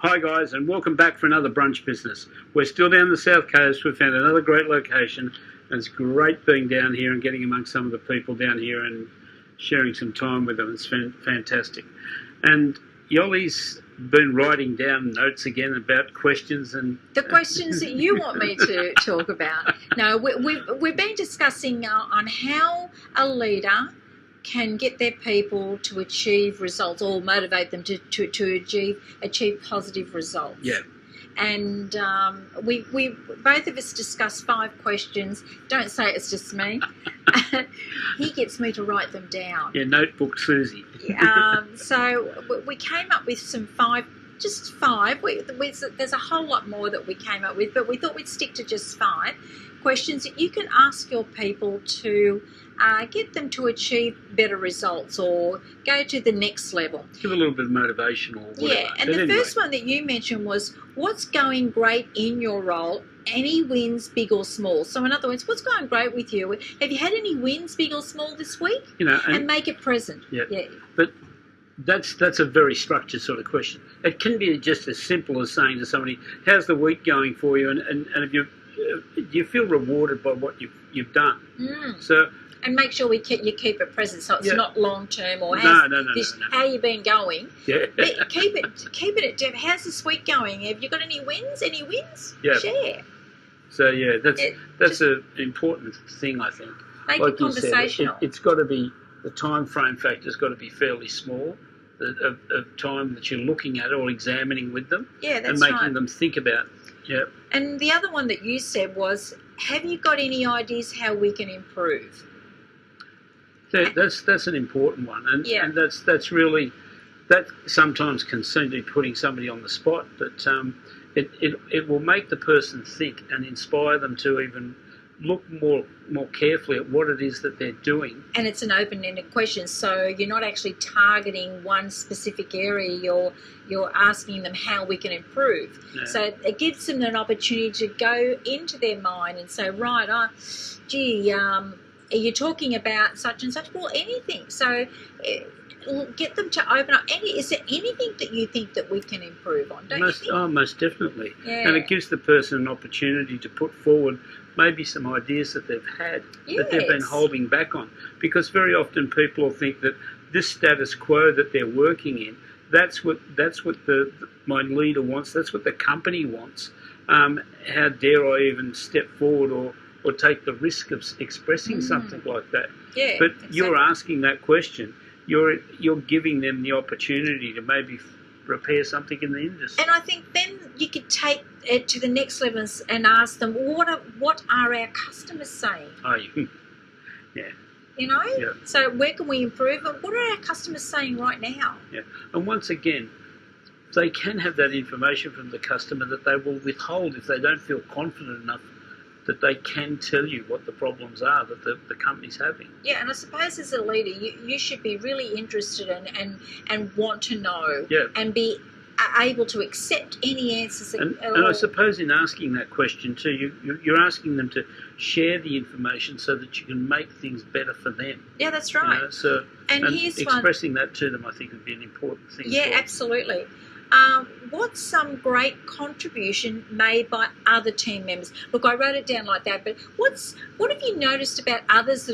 Hi guys, and welcome back for another Brunch Business. We're still down the South Coast. We've found another great location, and it's great being down here and getting amongst some of the people down here and sharing some time with them. It's fantastic. And Yoli's been writing down notes again about questions and the questions that you want me to talk about. No, we've been discussing on how a leader can get their people to achieve results or motivate them to achieve positive results. Yeah. And we both of us discussed 5 questions. Don't say it's just me. He gets me to write them down. Yeah, notebook Susie. So we came up with some 5. Just 5. There's a whole lot more that we came up with, but we thought we'd stick to just 5 questions that you can ask your people to get them to achieve better results or go to the next level. Give a little bit of motivation or whatever. Yeah, and the first one that you mentioned was, what's going great in your role? Any wins, big or small? So in other words, what's going great with you? Have you had any wins, big or small, this week? And make it present. Yeah. But that's a very structured sort of question. It can be just as simple as saying to somebody, how's the week going for you? And if you feel rewarded by what you've done. So. And make sure you keep it present, so it's not long term or how you been going. Yeah. But keep it at how's this week going? Have you got any wins? Yeah. Share. So that's an important thing, I think. Make like it conversational. You said, it's got to be, the time frame factor's got to be fairly small, of time that you're looking at or examining with them. Yeah, that's and making them think about. Yeah. And the other one that you said was, have you got any ideas how we can improve? That's an important one, and that's really, that sometimes can seem to be putting somebody on the spot, but it will make the person think and inspire them to even look more carefully at what it is that they're doing. And it's an open-ended question, so you're not actually targeting one specific area. You're asking them how we can improve. Yeah. So it gives them an opportunity to go into their mind and say, right, are you talking about such and such? Well, anything. So get them to open up. Is there anything that you think that we can improve on? Don't you think? Oh, most definitely. Yeah. And it gives the person an opportunity to put forward maybe some ideas that they've had that they've been holding back on. Because very often people will think that this status quo that they're working in, that's what my leader wants. That's what the company wants. How dare I even step forward or take the risk of expressing something like that? Yeah, but exactly. You're asking that question. You're giving them the opportunity to maybe repair something in the industry. And I think then you could take it to the next level and ask them, what are our customers saying? Yeah. Yeah. So where can we improve? And what are our customers saying right now? Yeah. And once again, they can have that information from the customer that they will withhold if they don't feel confident enough that they can tell you what the problems are that the company's having. Yeah, and I suppose as a leader, you should be really interested in and want to know and be able to accept any answers. And I suppose in asking that question too, you're asking them to share the information so that you can make things better for them. Yeah, that's right. And here's expressing that to them, I think, would be an important thing. Yeah, absolutely. What's some great contribution made by other team members? Look, I wrote it down like that, but what have you noticed about others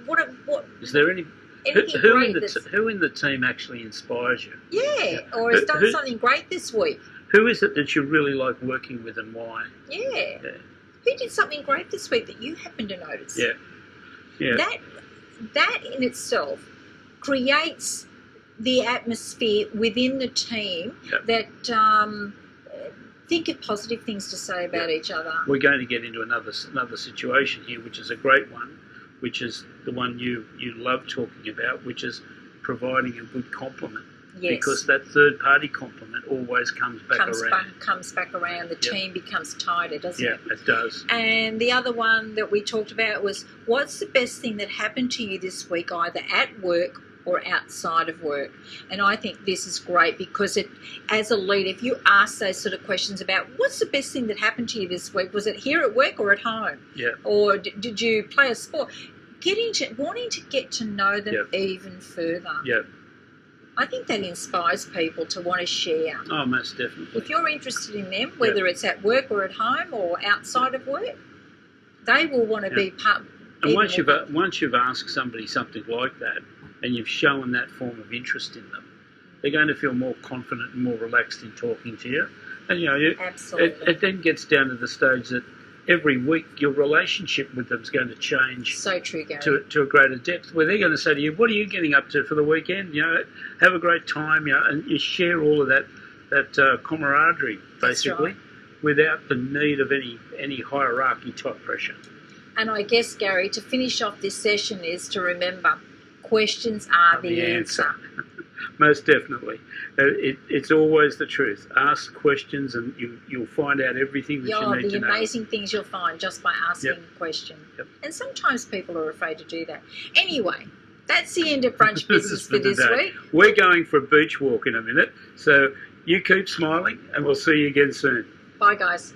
what is there any who in the team actually inspires you? Yeah, or has done something great this week? Who is it that you really like working with and why? Yeah. Who did something great this week that you happen to notice? Yeah. That in itself creates the atmosphere within the team that think of positive things to say about each other. We're going to get into another situation here, which is a great one, which is the one you love talking about, which is providing a good compliment. Yes. Because that third-party compliment always comes back around. The team becomes tighter, doesn't it? Yeah, it does. And the other one that we talked about was, what's the best thing that happened to you this week, either at work or outside of work? And I think this is great because as a leader, if you ask those sort of questions about what's the best thing that happened to you this week, was it here at work or at home? Yeah. Or did you play a sport? Wanting to get to know them even further. Yeah. I think that inspires people to want to share. Oh, most definitely. If you're interested in them, whether it's at work or at home or outside of work, they will want to be part. And once you've asked somebody something like that, and you've shown that form of interest in them, they're going to feel more confident and more relaxed in talking to you. And Absolutely. it then gets down to the stage that every week your relationship with them is going to change. So true, Gary. To a greater depth, where they're going to say to you, "What are you getting up to for the weekend? Have a great time." And you share all of that camaraderie, basically, right. without the need of any hierarchy type pressure. And I guess, Gary, to finish off this session is to remember, questions are the answer. Most definitely. It's always the truth. Ask questions and you'll find out everything that you need to know. The amazing things you'll find just by asking a question. Yep. And sometimes people are afraid to do that. Anyway, that's the end of Brunch Business for this week. We're going for a beach walk in a minute, so you keep smiling and we'll see you again soon. Bye, guys.